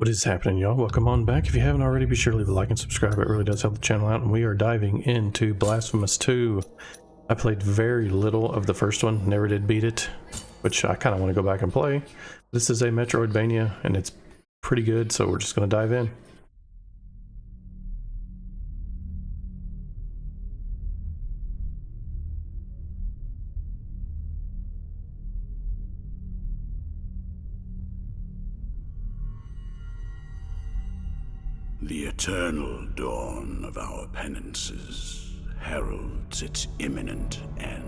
What is happening, y'all? Welcome on back. If you haven't already, be sure to leave a like and subscribe. It really does help the channel out. And we are diving into Blasphemous 2. I played very little of the first one, never did beat it, which I kind of want to go back and play. This is a Metroidvania, and it's pretty good, so we're just going to dive in. The eternal dawn of our penances heralds its imminent end.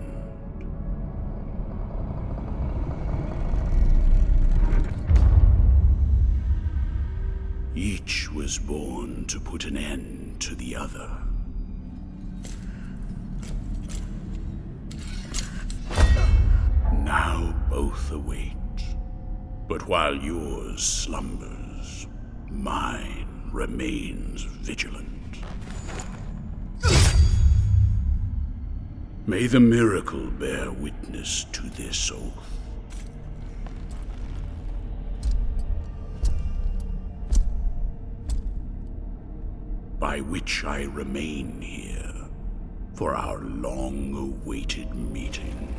Each was born to put an end to the other. Now both await, but while yours slumbers, mine remains vigilant. May the miracle bear witness to this oath. By which I remain here for our long-awaited meeting.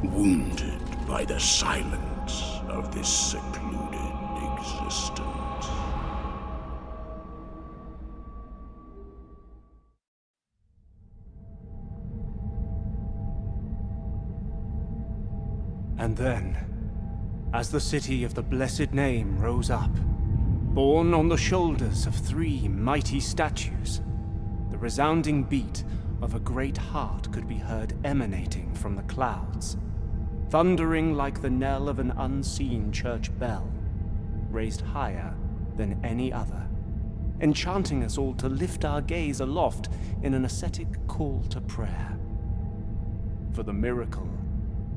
Wounded by the silence of this secluded existence. And then, as the city of the blessed name rose up, borne on the shoulders of three mighty statues, the resounding beat of a great heart could be heard emanating from the clouds, thundering like the knell of an unseen church bell, raised higher than any other, enchanting us all to lift our gaze aloft in an ascetic call to prayer. For the miracle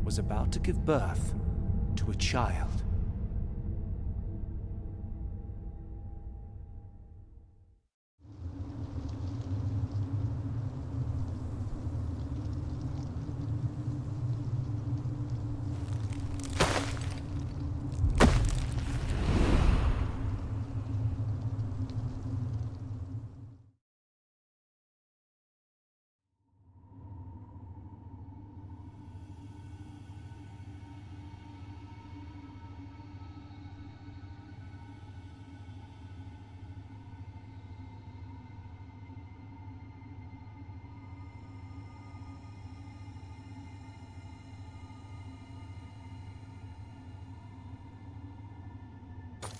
was about to give birth to a child.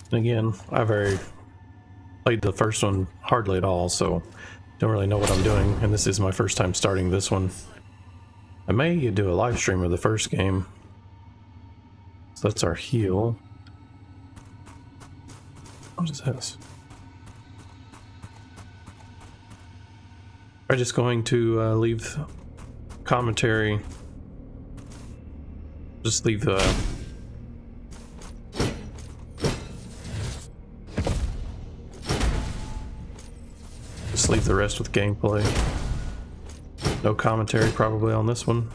And again, I've already played the first one hardly at all, so don't really know what I'm doing, and this is my first time starting this one. I may do a live stream of the first game. So that's our heal. What is this? I'm just going to leave commentary. Just leave leave the rest with gameplay. No commentary probably on this one.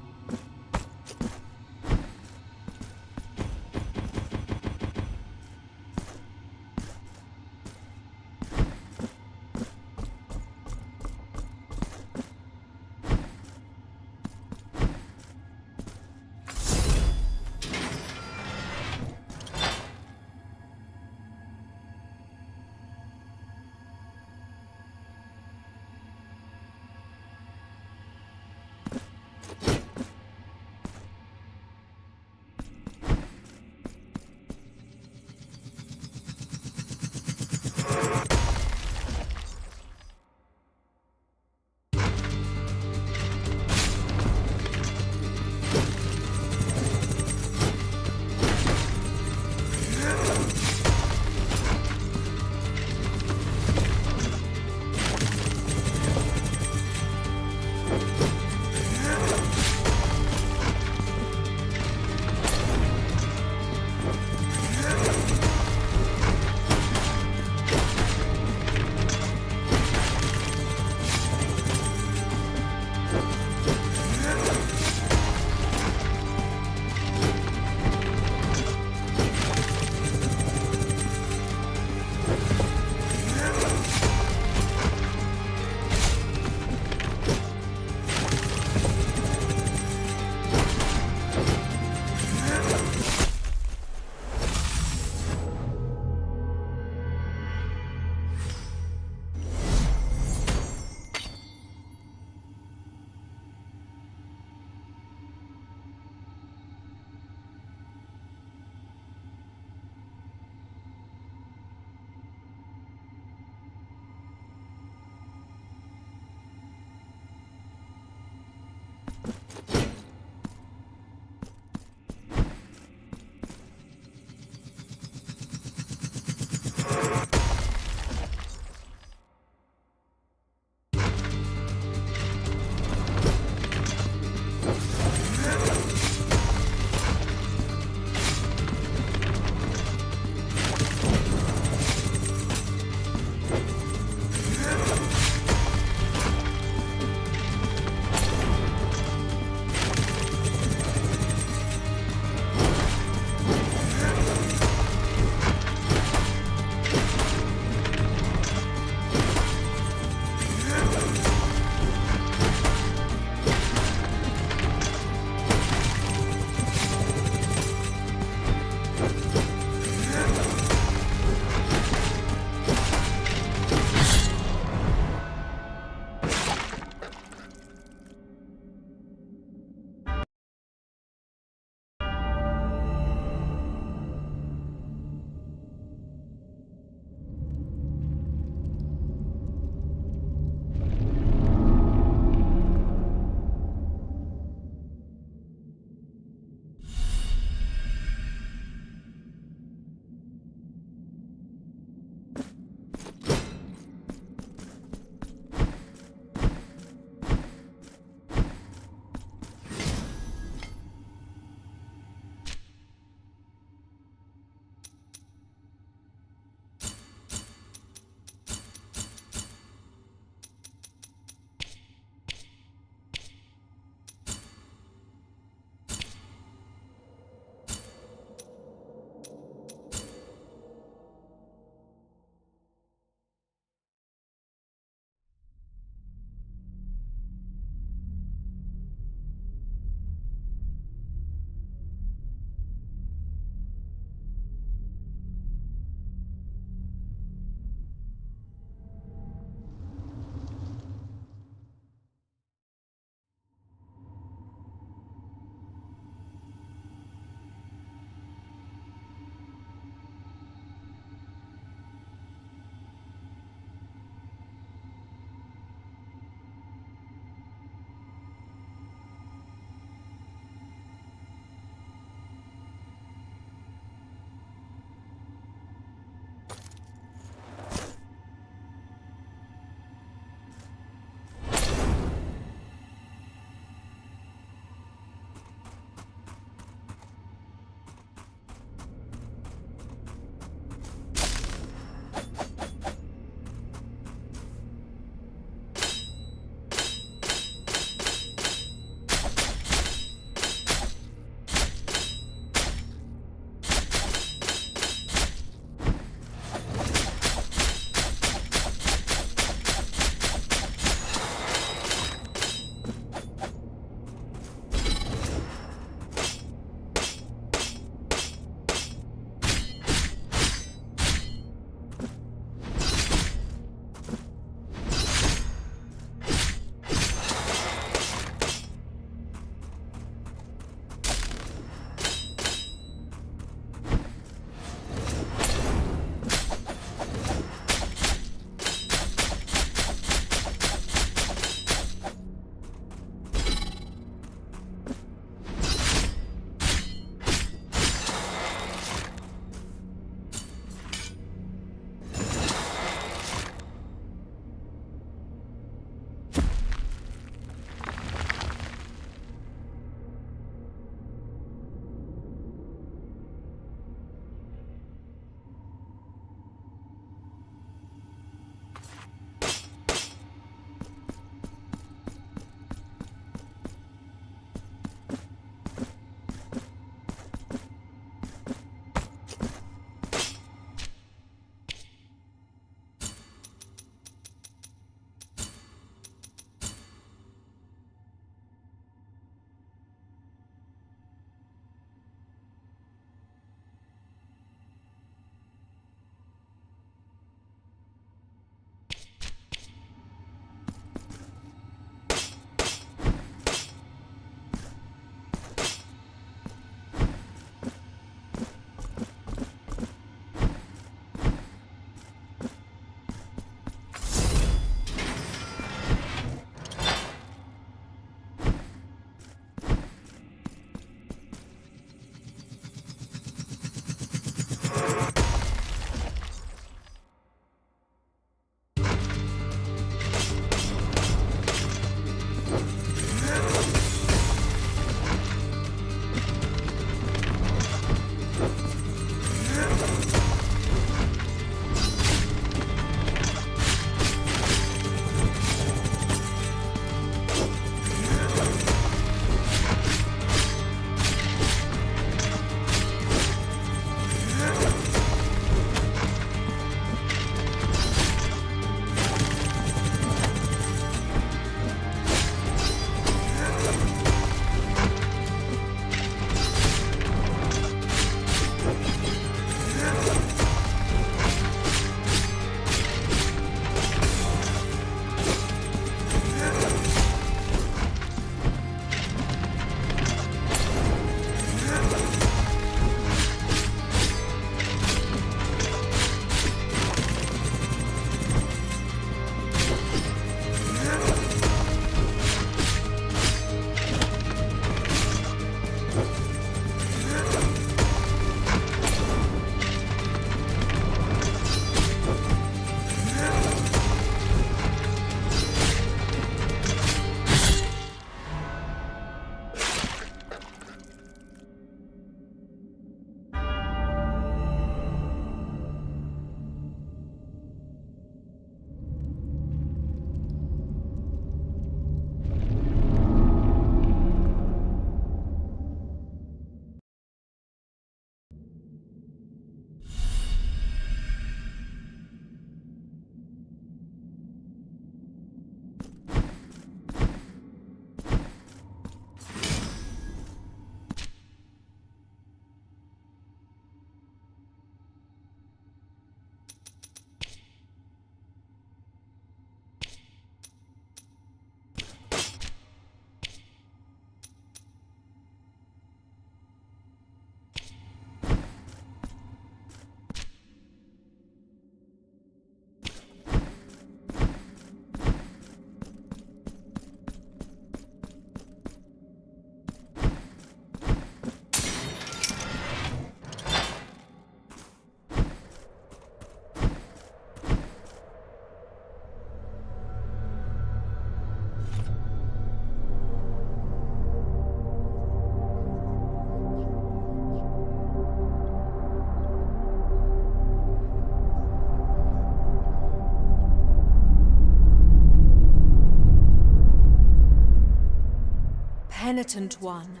Penitent One,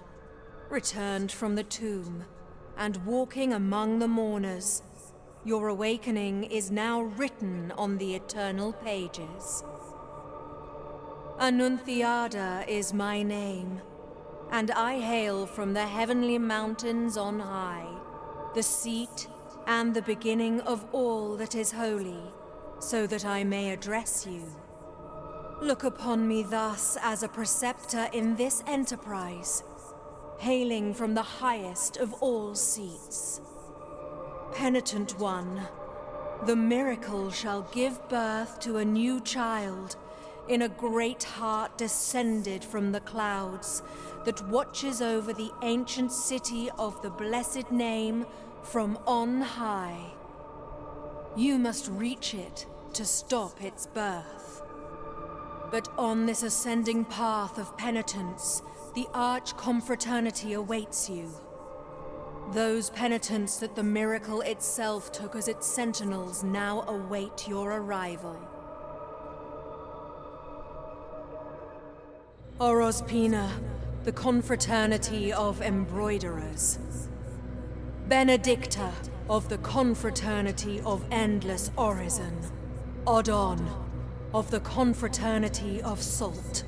returned from the tomb, and walking among the mourners. Your awakening is now written on the eternal pages. Annunciada is my name, and I hail from the heavenly mountains on high, the seat and the beginning of all that is holy, so that I may address you. Look upon me thus as a preceptor in this enterprise, hailing from the highest of all seats. Penitent One, the miracle shall give birth to a new child in a great heart descended from the clouds that watches over the ancient city of the blessed name from on high. You must reach it to stop its birth. But on this ascending path of penitence, the arch-confraternity awaits you. Those penitents that the miracle itself took as its sentinels now await your arrival. Orospina, the confraternity of embroiderers. Benedicta, of the confraternity of endless orison. Odon, of the confraternity of salt.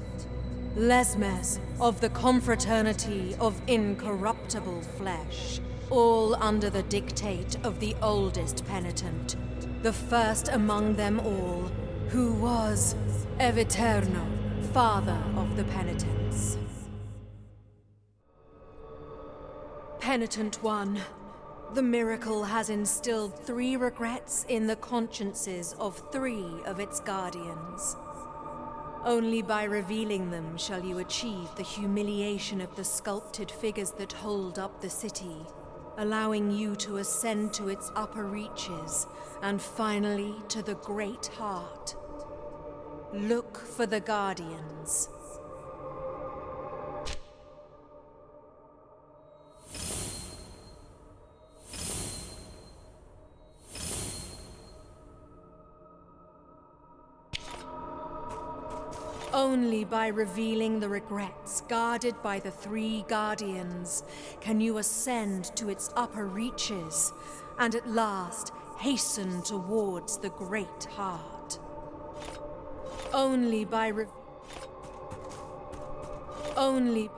Lesmes, of the confraternity of incorruptible flesh. All under the dictate of the oldest penitent, the first among them all, who was Eviterno, father of the penitents. Penitent One, the miracle has instilled 3 regrets in the consciences of 3 of its guardians. Only by revealing them shall you achieve the humiliation of the sculpted figures that hold up the city, allowing you to ascend to its upper reaches, and finally to the Great Heart. Look for the Guardians. Only by revealing the regrets guarded by the 3 guardians can you ascend to its upper reaches and at last hasten towards the Great Heart. Only by Only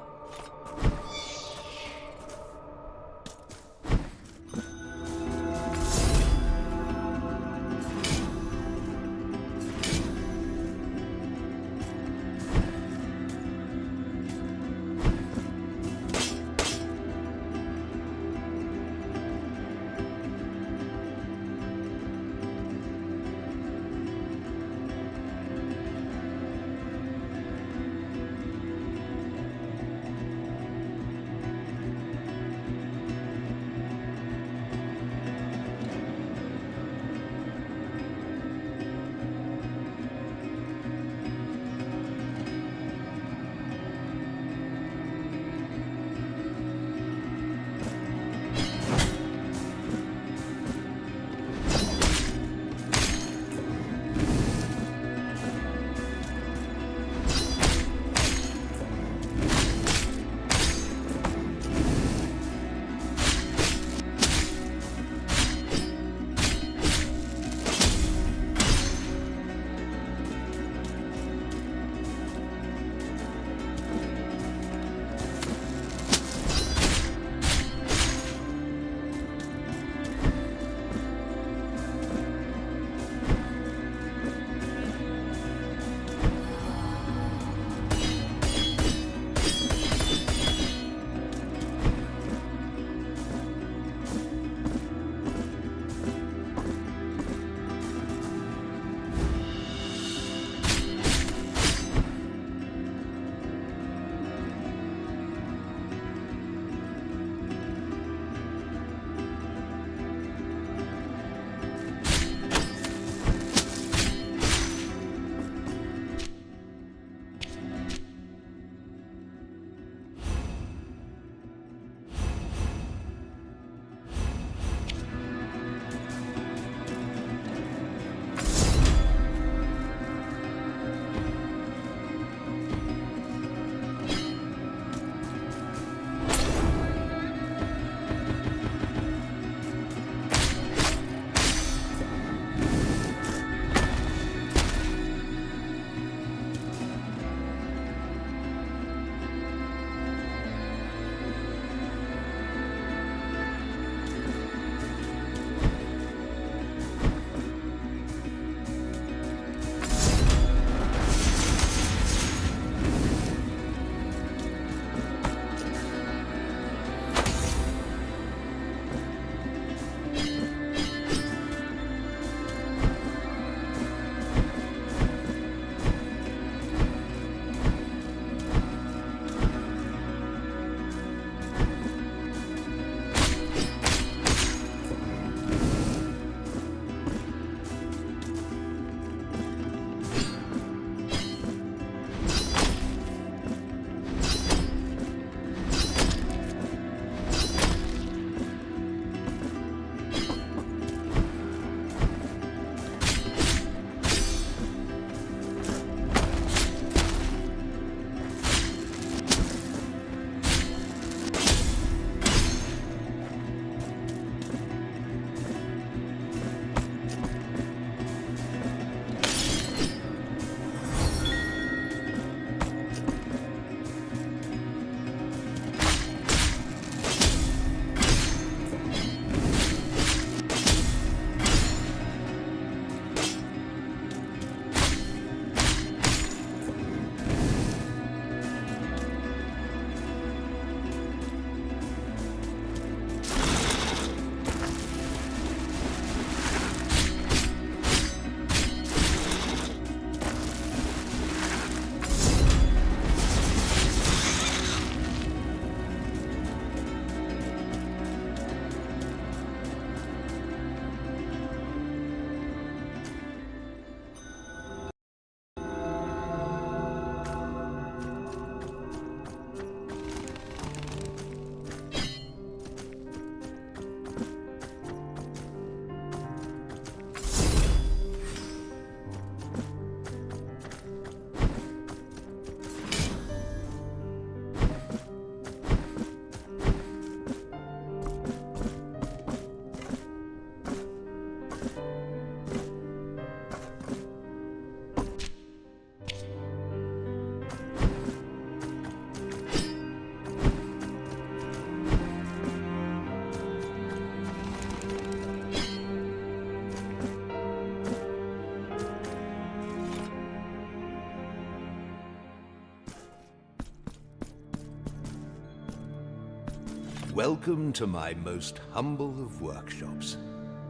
Welcome to my most humble of workshops,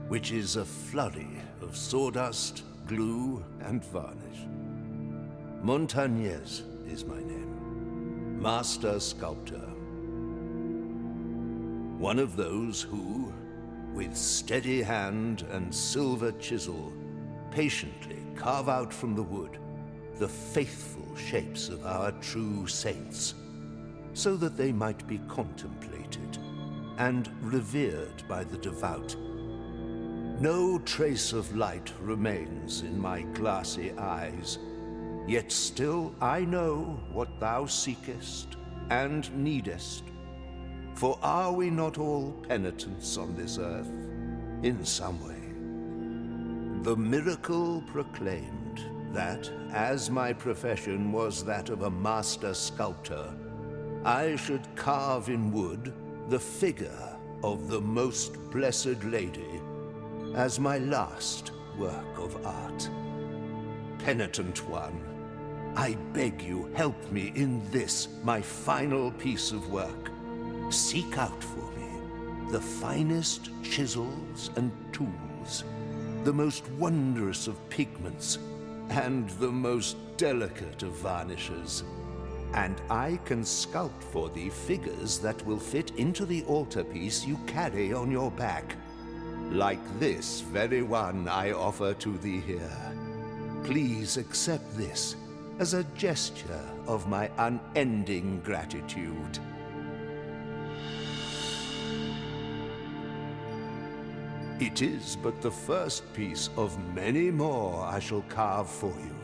which is a flurry of sawdust, glue, and varnish. Montagnez is my name, Master Sculptor. One of those who, with steady hand and silver chisel, patiently carve out from the wood the faithful shapes of our true saints, so that they might be contemplated and revered by the devout. No trace of light remains in my glassy eyes, yet still I know what thou seekest and needest. For are we not all penitents on this earth, in some way? The miracle proclaimed that, as my profession was that of a master sculptor, I should carve in wood the figure of the Most Blessed Lady as my last work of art. Penitent One, I beg you, help me in this, my final piece of work. Seek out for me the finest chisels and tools, the most wondrous of pigments, and the most delicate of varnishes, and I can sculpt for thee figures that will fit into the altarpiece you carry on your back, like this very one I offer to thee here. Please accept this as a gesture of my unending gratitude. It is but the first piece of many more I shall carve for you.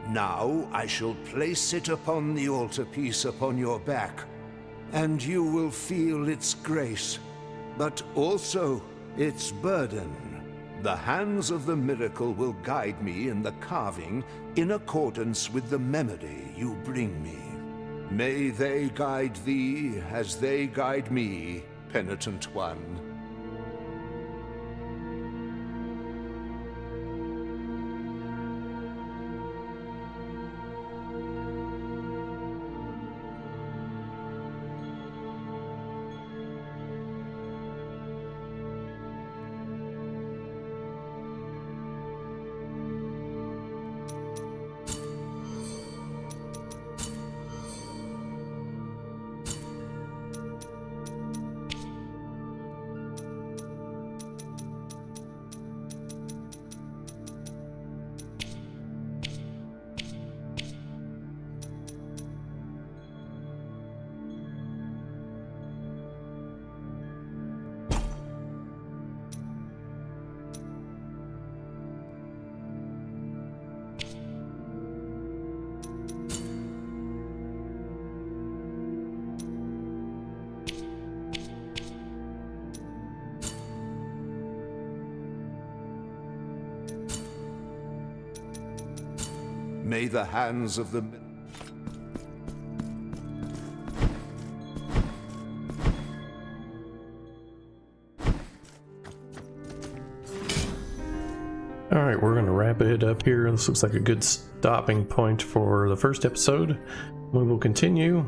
Now I shall place it upon the altarpiece upon your back, and you will feel its grace, but also its burden. The hands of the miracle will guide me in the carving in accordance with the memory you bring me. May they guide thee as they guide me, Penitent One. May the hands of the... Alright, we're going to wrap it up here. This looks like a good stopping point for the first episode. We will continue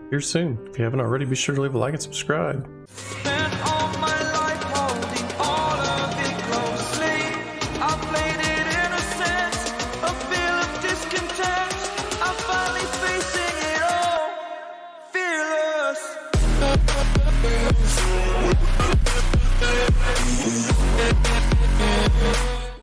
here soon. If you haven't already, be sure to leave a like and subscribe.